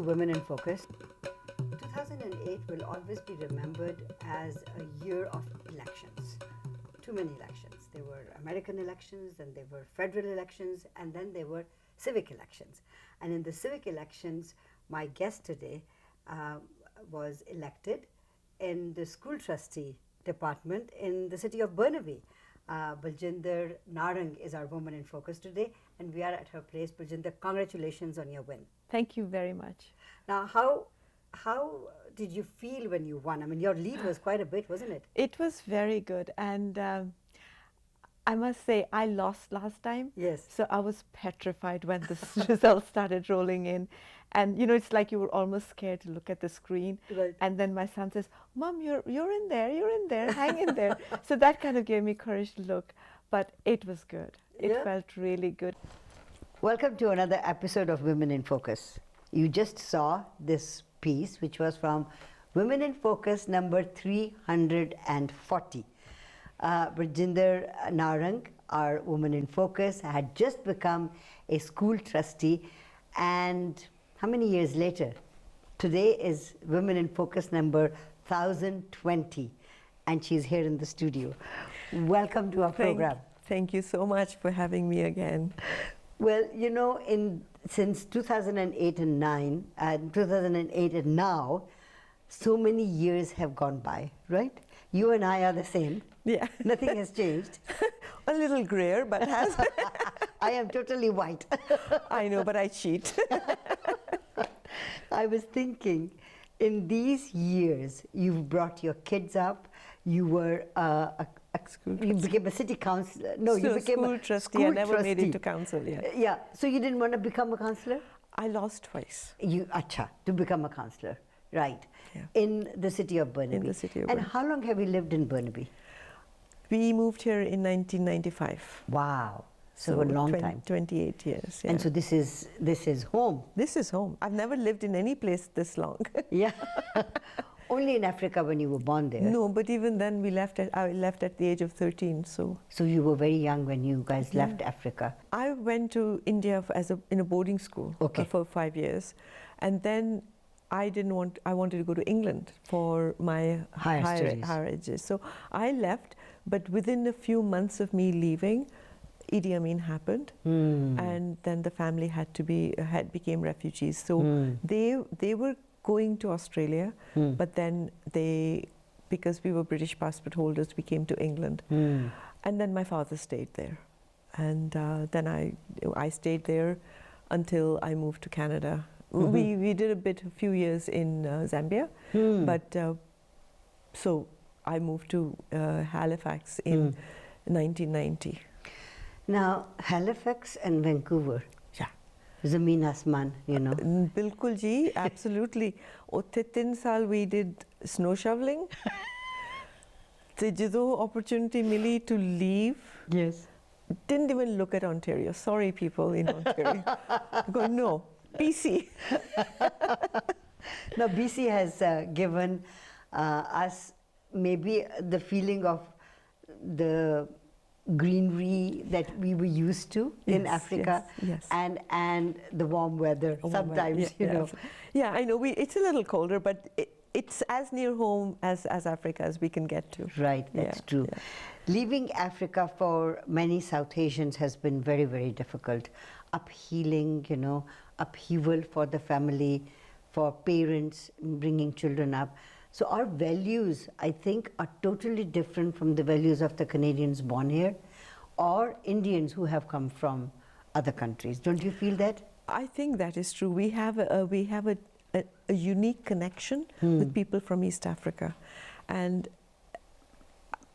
Women in Focus. 2008 will always be remembered as a year of elections. Too many elections. There were American elections, then there were federal elections, and then there were civic elections. And in the civic elections, my guest today was elected in the school trustee department in the city of Burnaby. Baljinder Narang is our Woman in Focus today, and we are at her place. Baljinder, congratulations on your win. Thank you very much. Now, how did you feel when you won? I mean, your lead was quite a bit, wasn't it? It was very good, and I must say I lost last time. Yes. So I was petrified when the results started rolling in, and you know, it's like you were almost scared to look at the screen. Right. And then my son says, "Mom, you're in there, hang in there." So that kind of gave me courage to look, but it was good. It felt really good. Welcome to another episode of Women in Focus. You just saw this piece, which was from Women in Focus number 340. Baljinder Narang, our Woman in Focus, had just become a school trustee, and how many years later? Today is Women in Focus number 1020, and she's here in the studio. Welcome to our program. Thank you so much for having me again. Well, you know, since 2008 and 2008 and now, so many years have gone by, right? You and I are the same. Yeah. Nothing has changed. A little grayer, but has. I am totally white. I know, but I cheat. I was thinking, in these years, you've brought your kids up. You were you became a city councillor. No, you became school a trustee. School I never trustee. made it to council. Yeah. Yeah. So you didn't want to become a councillor? I lost twice. To become a councillor, right? Yeah. In the city of Burnaby. In the city of And Burnaby. how long have you lived in Burnaby? We moved here in 1995. Wow. So a long time. 28 years. Yeah. And so this is home. This is home. I've never lived in any place this long. Yeah. Only in Africa when you were born there. No, but even then I left at the age of 13. So you were very young when you guys left Africa. I went to India in a boarding school for 5 years, and then I wanted to go to England for my higher studies. So I left, but within a few months of me leaving, Idi Amin happened, and then the family became refugees. So they were going to Australia, but then because we were British passport holders, we came to England, and then my father stayed there, and then I stayed there until I moved to Canada. We did a few years in Zambia, but so I moved to Halifax in 1990. Now, Halifax and Vancouver. Zameen Asman, you know. Bilkul ji, absolutely. Utte 3 saal we did snow shoveling. So jado opportunity mili to leave. Yes. Didn't even look at Ontario. Sorry, people in Ontario. Go, no, BC. Now, BC has given us maybe the feeling of the greenery that we were used to in Africa, and the warm weather sometimes, you know. Yeah, I know. It's a little colder, but it's as near home as Africa as we can get to. Right, that's true. Yeah. Leaving Africa for many South Asians has been very, very difficult. Uphealing, you know, upheaval for the family, for parents bringing children up. So our values, I think, are totally different from the values of the Canadians born here or Indians who have come from other countries. Don't you feel that? I think that is true. We have a unique connection with people from East Africa, and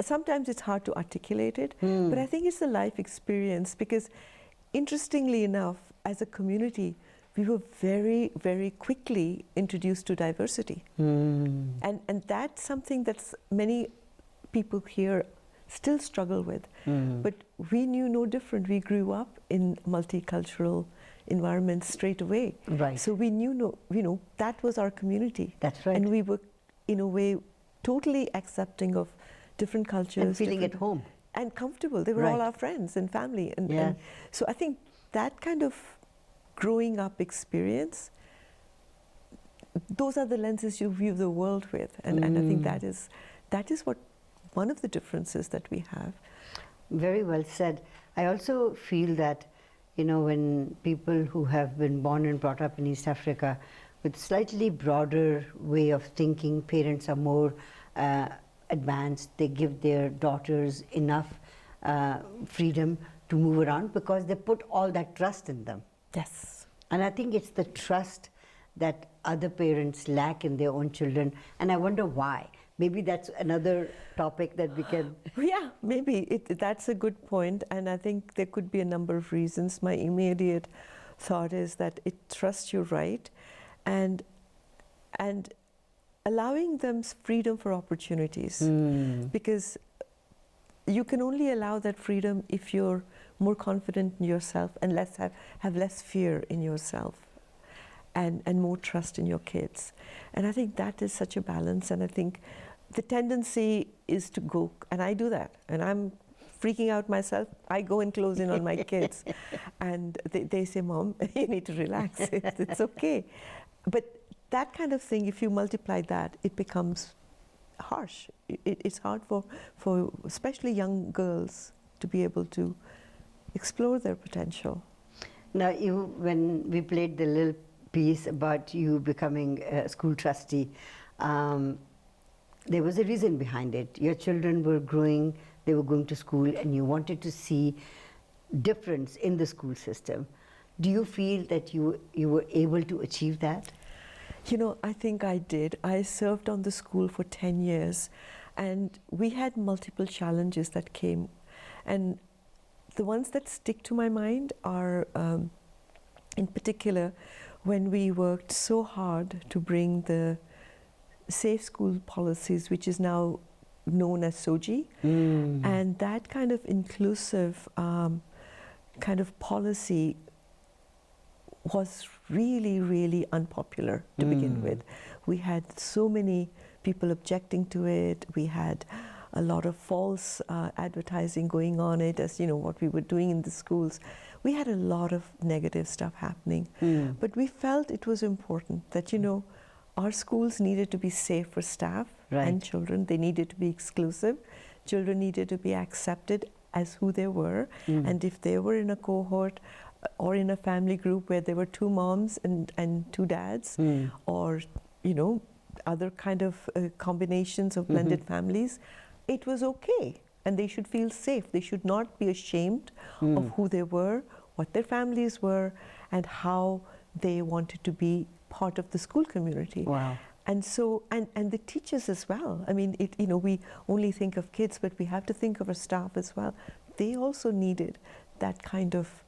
sometimes it's hard to articulate it, but I think it's a life experience because, interestingly enough, as a community, we were very, very quickly introduced to diversity. And that's something that many people here still struggle with. But we knew no different. We grew up in multicultural environments straight away. Right. So we knew, that was our community. That's right. And we were, in a way, totally accepting of different cultures. And feeling at home. And comfortable. They were all our friends and family. And so I think that kind of growing up experience those are the lenses you view the world with, and I think that is what one of the differences that we have. Very well said. I also feel that, you know, when people who have been born and brought up in East Africa with slightly broader way of thinking, parents are more advanced, they give their daughters enough freedom to move around because they put all that trust in them. Yes. And I think it's the trust that other parents lack in their own children, and I wonder why. Maybe that's another topic that we can... Yeah, maybe. That's a good point, and I think there could be a number of reasons. My immediate thought is that it trusts you right, and allowing them freedom for opportunities. Because you can only allow that freedom if you're more confident in yourself and have less fear in yourself, and more trust in your kids. And I think that is such a balance, and I think the tendency is to go, and I do that, and I'm freaking out myself, I go and close in on my kids. And they say, Mom, you need to relax, it's okay. But that kind of thing, if you multiply that, it becomes harsh. It's hard for especially young girls to be able to explore their potential. Now, when we played the little piece about you becoming a school trustee, there was a reason behind it. Your children were growing, they were going to school, and you wanted to see difference in the school system. Do you feel that you were able to achieve that? You know, I think I did. I served on the school for 10 years, and we had multiple challenges that came. And the ones that stick to my mind are, in particular, when we worked so hard to bring the safe school policies, which is now known as SOGI, and that kind of inclusive kind of policy was really, really unpopular to begin with. We had so many people objecting to it. We had a lot of false advertising going on it, as you know, what we were doing in the schools. We had a lot of negative stuff happening. But we felt it was important that, you know, our schools needed to be safe for staff and children. They needed to be exclusive. Children needed to be accepted as who they were. And if they were in a cohort or in a family group where there were 2 moms and 2 dads, or, you know, other kind of combinations of blended families, it was okay. And they should feel safe. They should not be ashamed of who they were, what their families were, and how they wanted to be part of the school community. Wow. And so, and the teachers as well. I mean, you know, we only think of kids, but we have to think of our staff as well. They also needed that kind of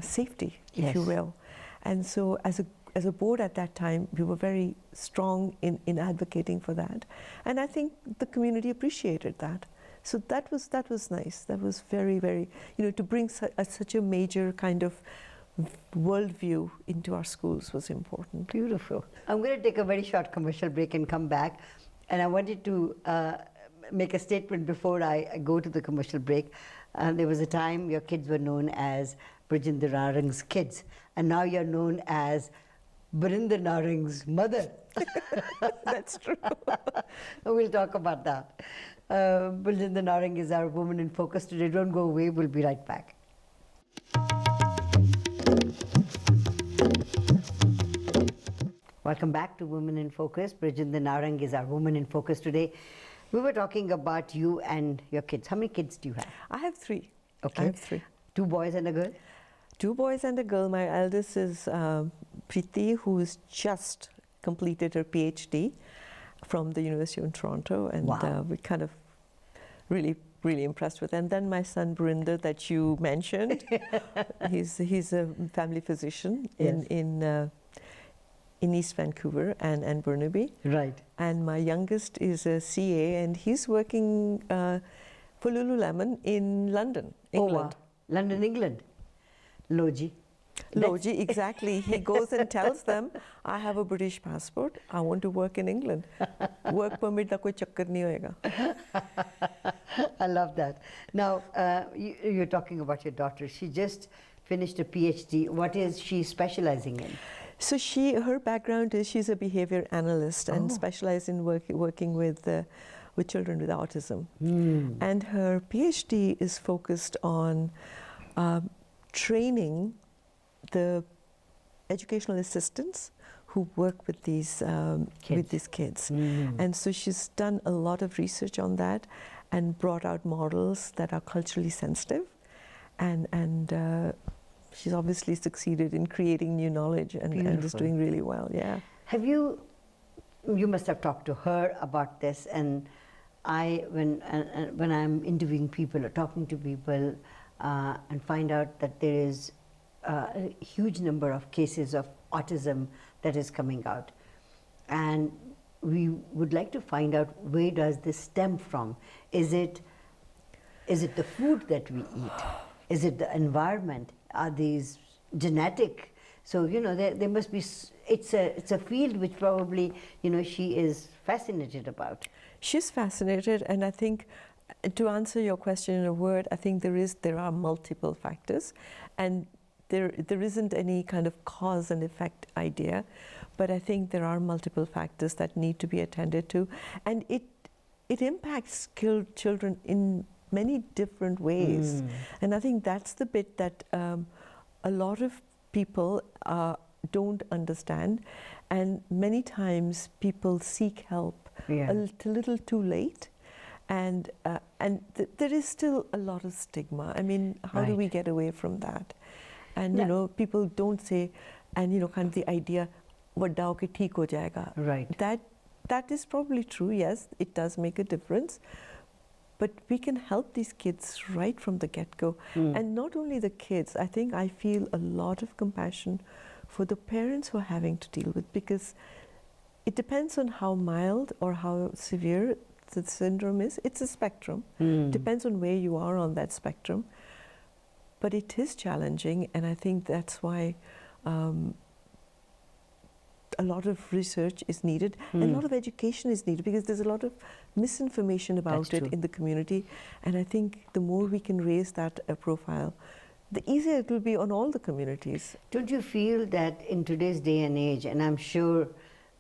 safety, if you will. And so, as a board at that time, we were very strong in advocating for that. And I think the community appreciated that. So that was nice. That was very, very, you know, to bring such a major kind of worldview into our schools was important. Beautiful. I'm going to take a very short commercial break and come back. And I wanted to make a statement before I go to the commercial break. There was a time your kids were known as Baljinder Narang's kids, and now you're known as Baljinder Narang's mother. That's true. We'll talk about that. Baljinder Narang is our Woman in Focus today. Don't go away. We'll be right back. Welcome back to Women in Focus. Baljinder Narang is our Woman in Focus today. We were talking about you and your kids. How many kids do you have? I have 3. Okay. I have 3. 2 boys and a girl? 2 boys and a girl. My eldest is Preeti, who has just completed her PhD from the University of Toronto, and we're kind of really impressed with. And then my son Barinder, that you mentioned, he's a family physician in East Vancouver and Burnaby. Right. And my youngest is a CA, and he's working for Lululemon in London, England. Oh, wow. London, England. Loji. Loji, exactly. He goes and tells them, I have a British passport, I want to work in England. Work permit da koi chakkar nahi hoega. I love that. Now, you're talking about your daughter. She just finished a PhD. What is she specializing in? So her background is she's a behavior analyst and specialized in working with children with autism. And her PhD is focused on training the educational assistants who work with these kids. And so she's done a lot of research on that and brought out models that are culturally sensitive, and she's obviously succeeded in creating new knowledge and is doing really well. Yeah. Have you must have talked to her about this, and when I'm interviewing people or talking to people and find out that there is a huge number of cases of autism that is coming out, and we would like to find out where does this stem from. Is it the food that we eat? Is it the environment? Are these genetic? So there must be. It's a field which probably she is fascinated about. She's fascinated, and I think, to answer your question in a word, I think there are multiple factors, and there isn't any kind of cause and effect idea, but I think there are multiple factors that need to be attended to, and it impacts children in many different ways. And I think that's the bit that a lot of people don't understand, and many times people seek help a little too late, and there is still a lot of stigma. I mean, how do we get away from that? And people don't say, and kind of the idea, "Vadao ke theek ho jayega." Right. That is probably true. Yes, it does make a difference, but we can help these kids right from the get-go. And not only the kids. I feel a lot of compassion for the parents who are having to deal with, because it depends on how mild or how severe the syndrome is. It's a spectrum. Depends on where you are on that spectrum. But it is challenging, and I think that's why a lot of research is needed, and a lot of education is needed, because there's a lot of misinformation about it in the community. And I think the more we can raise that profile, the easier it will be on all the communities. Don't you feel that in today's day and age, and I'm sure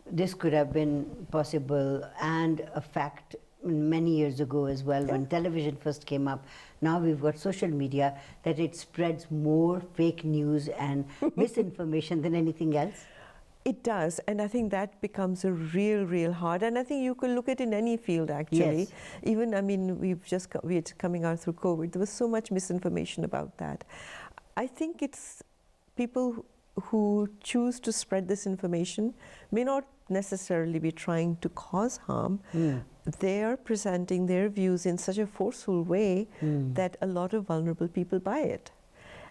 this could have been possible and a fact many years ago as well, when television first came up, now we've got social media, that it spreads more fake news and misinformation than anything else? It does, and I think that becomes a real hard, and I think you could look at it in any field actually. Yes. Even, I mean, we're coming out through COVID, there was so much misinformation about that. I think it's people who choose to spread this information may not necessarily be trying to cause harm. They are presenting their views in such a forceful way that a lot of vulnerable people buy it.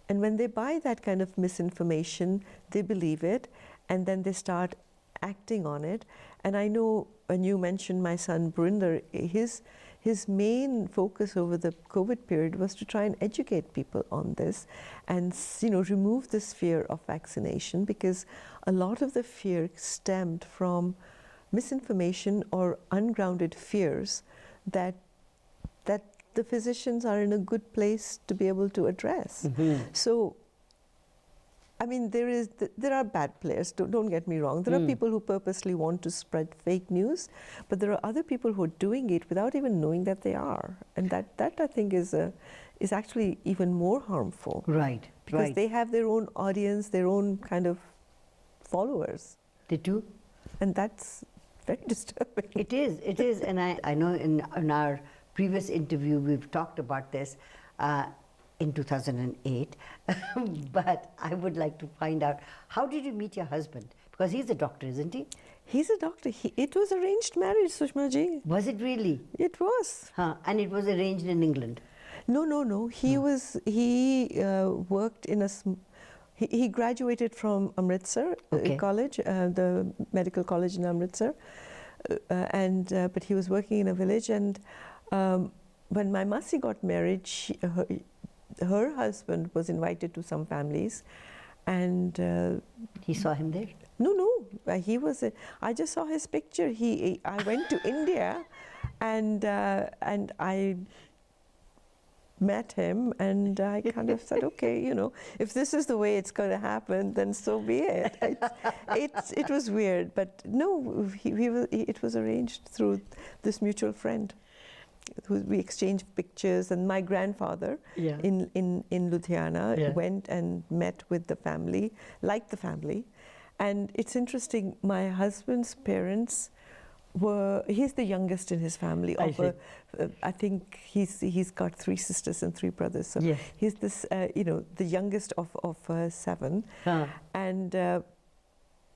And when they buy that kind of misinformation, they believe it, and then they start acting on it. And I know when you mentioned my son Baljinder, his main focus over the COVID period was to try and educate people on this and remove this fear of vaccination, because a lot of the fear stemmed from misinformation or ungrounded fears that the physicians are in a good place to be able to address. So, I mean, there are bad players, don't get me wrong. There are people who purposely want to spread fake news, but there are other people who are doing it without even knowing that they are. And that I think is actually even more harmful. Right, because they have their own audience, their own kind of followers. They do. And that's very disturbing. It is. And I know in our previous interview we've talked about this in 2008, but I would like to find out, how did you meet your husband? Because he's a doctor, isn't he? He's a doctor. It was arranged marriage, Sushma ji. Was it really? It was. And it was arranged in England? No. He worked in a... He graduated from Amritsar College, the medical college in Amritsar, but he was working in a village. And when my Masi got married, her husband was invited to some families, and he saw him there. No, he was. I just saw his picture. I went to India, and I met him, and I kind of said, okay, you know, if this is the way it's going to happen, then so be it. It was weird, but no, it was arranged through this mutual friend. We exchanged pictures, and my grandfather in Ludhiana went and met with the family, liked the family. And it's interesting, my husband's parents he's the youngest in his family. I think he's got 3 sisters and 3 brothers. So he's this, the youngest of 7. And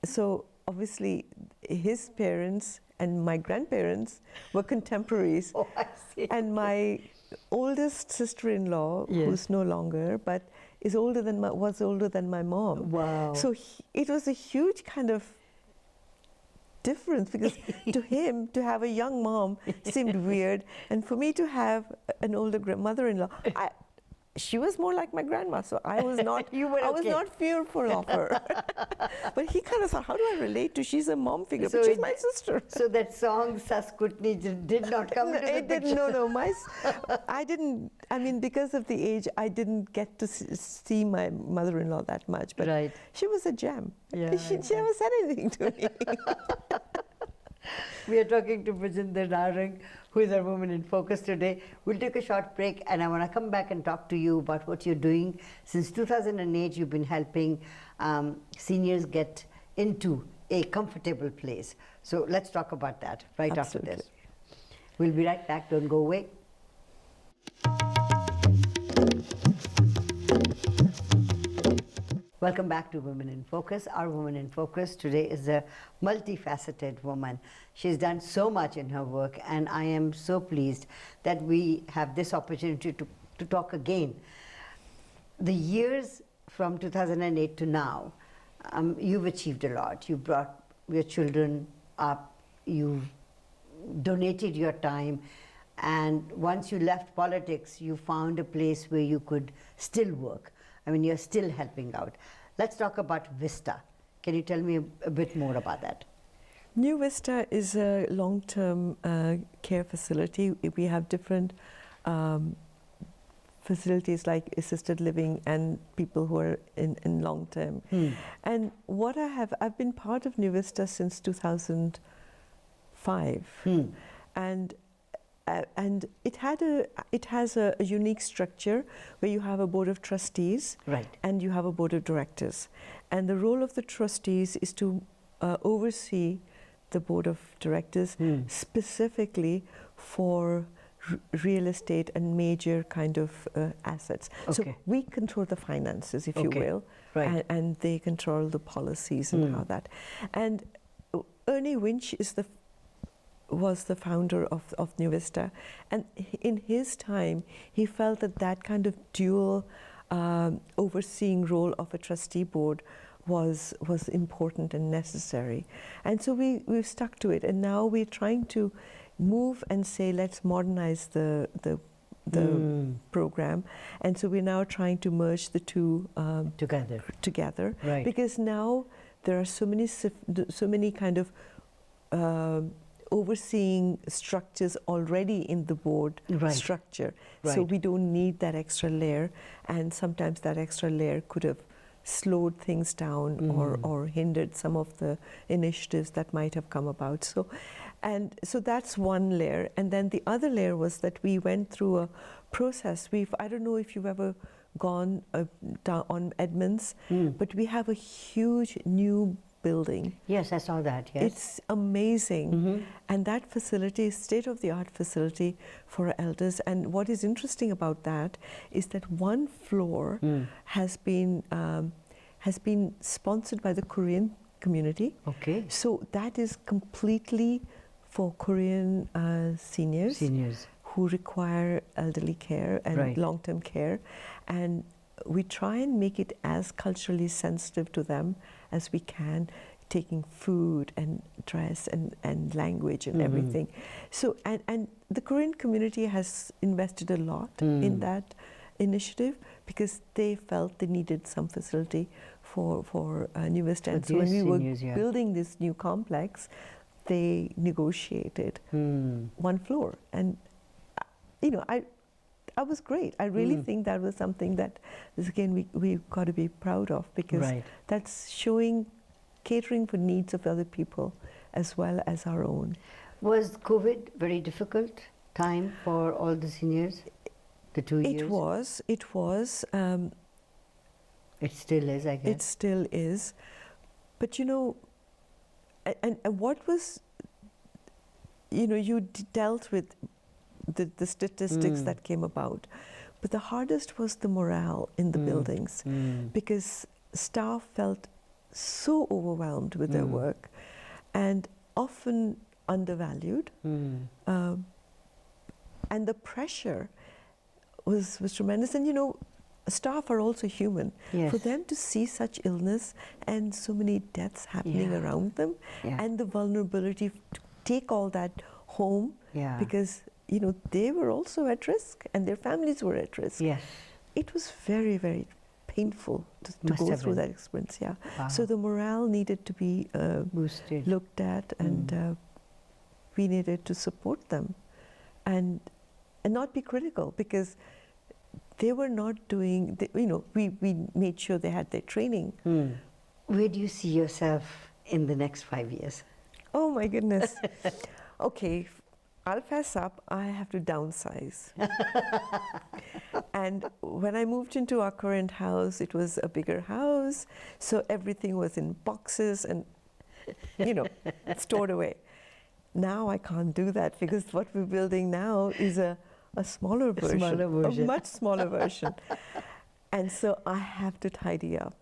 so obviously his parents and my grandparents were contemporaries. Oh, I see. And my oldest sister-in-law, who's no longer, but was older than my mom. Wow. So it was a huge kind of difference, because to him, to have a young mom seemed weird, and for me to have an older mother-in-law, she was more like my grandma, so I was not was not fearful of her. But he kind of thought, how do I relate to? She's a mom figure, but she's my sister. So that song Saskutni did not come into the picture. No, I didn't. I mean, because of the age, I didn't get to see my mother-in-law that much. But she was a gem. Yeah, she never said anything to me. We are talking to Baljinder Narang, who is our Woman in Focus today. We'll take a short break, and I want to come back and talk to you about what you're doing. Since 2008, you've been helping seniors get into a comfortable place. So let's talk about that after this. We'll be right back. Don't go away. Welcome back to Women in Focus. Our Woman in Focus today is a multifaceted woman. She's done so much in her work, and I am so pleased that we have this opportunity to talk again. The years from 2008 to now, you've achieved a lot. You brought your children up, you donated your time, and once you left politics, you found a place where you could still work. I mean, you're still helping out. Let's talk about Vista. Can you tell me a bit more about that? New Vista is a long-term care facility. We have different facilities like assisted living and people who are in long-term. And what I've been part of New Vista since 2005. And it has a unique structure where you have a board of trustees, and you have a board of directors. And the role of the trustees is to oversee the board of directors specifically for real estate and major kind of assets. So we control the finances, if you will, and they control the policies and how that. And Ernie Winch was the founder of New Vista, and in his time he felt that kind of dual overseeing role of a trustee board was important and necessary, and so we've stuck to it. And now we're trying to move and say, let's modernize the program, and so we're now trying to merge the two together, because now there are so many kind of overseeing structures already in the board structure. So we don't need that extra layer, and sometimes that extra layer could have slowed things down or hindered some of the initiatives that might have come about. So that's one layer. And then the other layer was that we went through a process. I don't know if you've ever gone down on Edmonds, but we have a huge new building. Yes, I saw that, yes. It's amazing. And that facility is state-of-the-art facility for elders. And what is interesting about that is that one floor has been sponsored by the Korean community. So that is completely for Korean seniors who require elderly care and long-term care. And we try and make it as culturally sensitive to them as we can, taking food and dress and language and everything. So, and the Korean community has invested a lot in that initiative because they felt they needed some facility for New Vista. And so when we were building this new complex, they negotiated one floor. And, you know, I was great. I really think that was something that, again, we've got to be proud of, because that's showing, catering for needs of other people as well as our own. Was COVID very difficult time for all the seniors, the 2 years? It was. It still is, I guess. It still is. But you know, and what was, you know, you dealt with the statistics that came about, but the hardest was the morale in the buildings, because staff felt so overwhelmed with their work and often undervalued, and the pressure was tremendous. And you know, staff are also human. Yes. For them to see such illness and so many deaths happening around them, and the vulnerability to take all that home, because you know, they were also at risk and their families were at risk. Yes. It was very, very painful to go through that experience. Wow. So the morale needed to be boosted, looked at, and we needed to support them and not be critical, because they were not doing, you know, we made sure they had their training. Where do you see yourself in the next 5 years? Oh my goodness. Okay, I'll fess up, I have to downsize. And when I moved into our current house, it was a bigger house, so everything was in boxes and, you know, stored away. Now I can't do that, because what we're building now is a smaller version, a much smaller version. And so I have to tidy up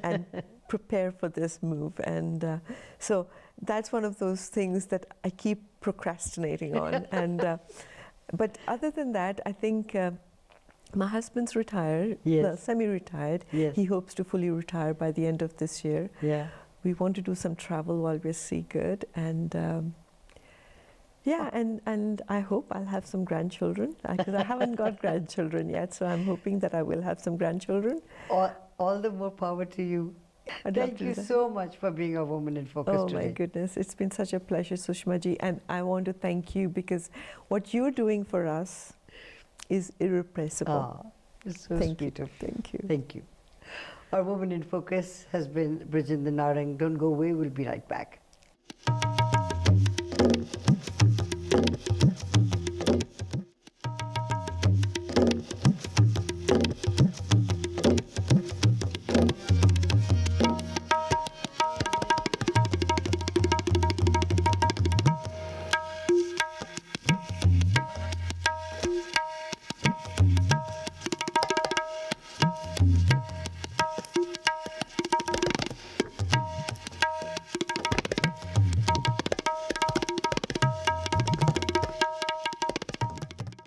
and prepare for this move. And so that's one of those things that I keep procrastinating on. And but other than that, I think my husband's retired, well, semi-retired. He hopes to fully retire by the end of this year. We want to do some travel while we're seagood, and and I hope I'll have some grandchildren, because I haven't got grandchildren yet, so I'm hoping that I will have some grandchildren. All the more power to you. Thank you so much for being a Woman in Focus today. Oh my goodness, it's been such a pleasure, Sushma ji, and I want to thank you, because what you're doing for us is irrepressible. So thank you. Thank you. Thank you. Our Woman in Focus has been Baljinder Narang. Don't go away, we'll be right back.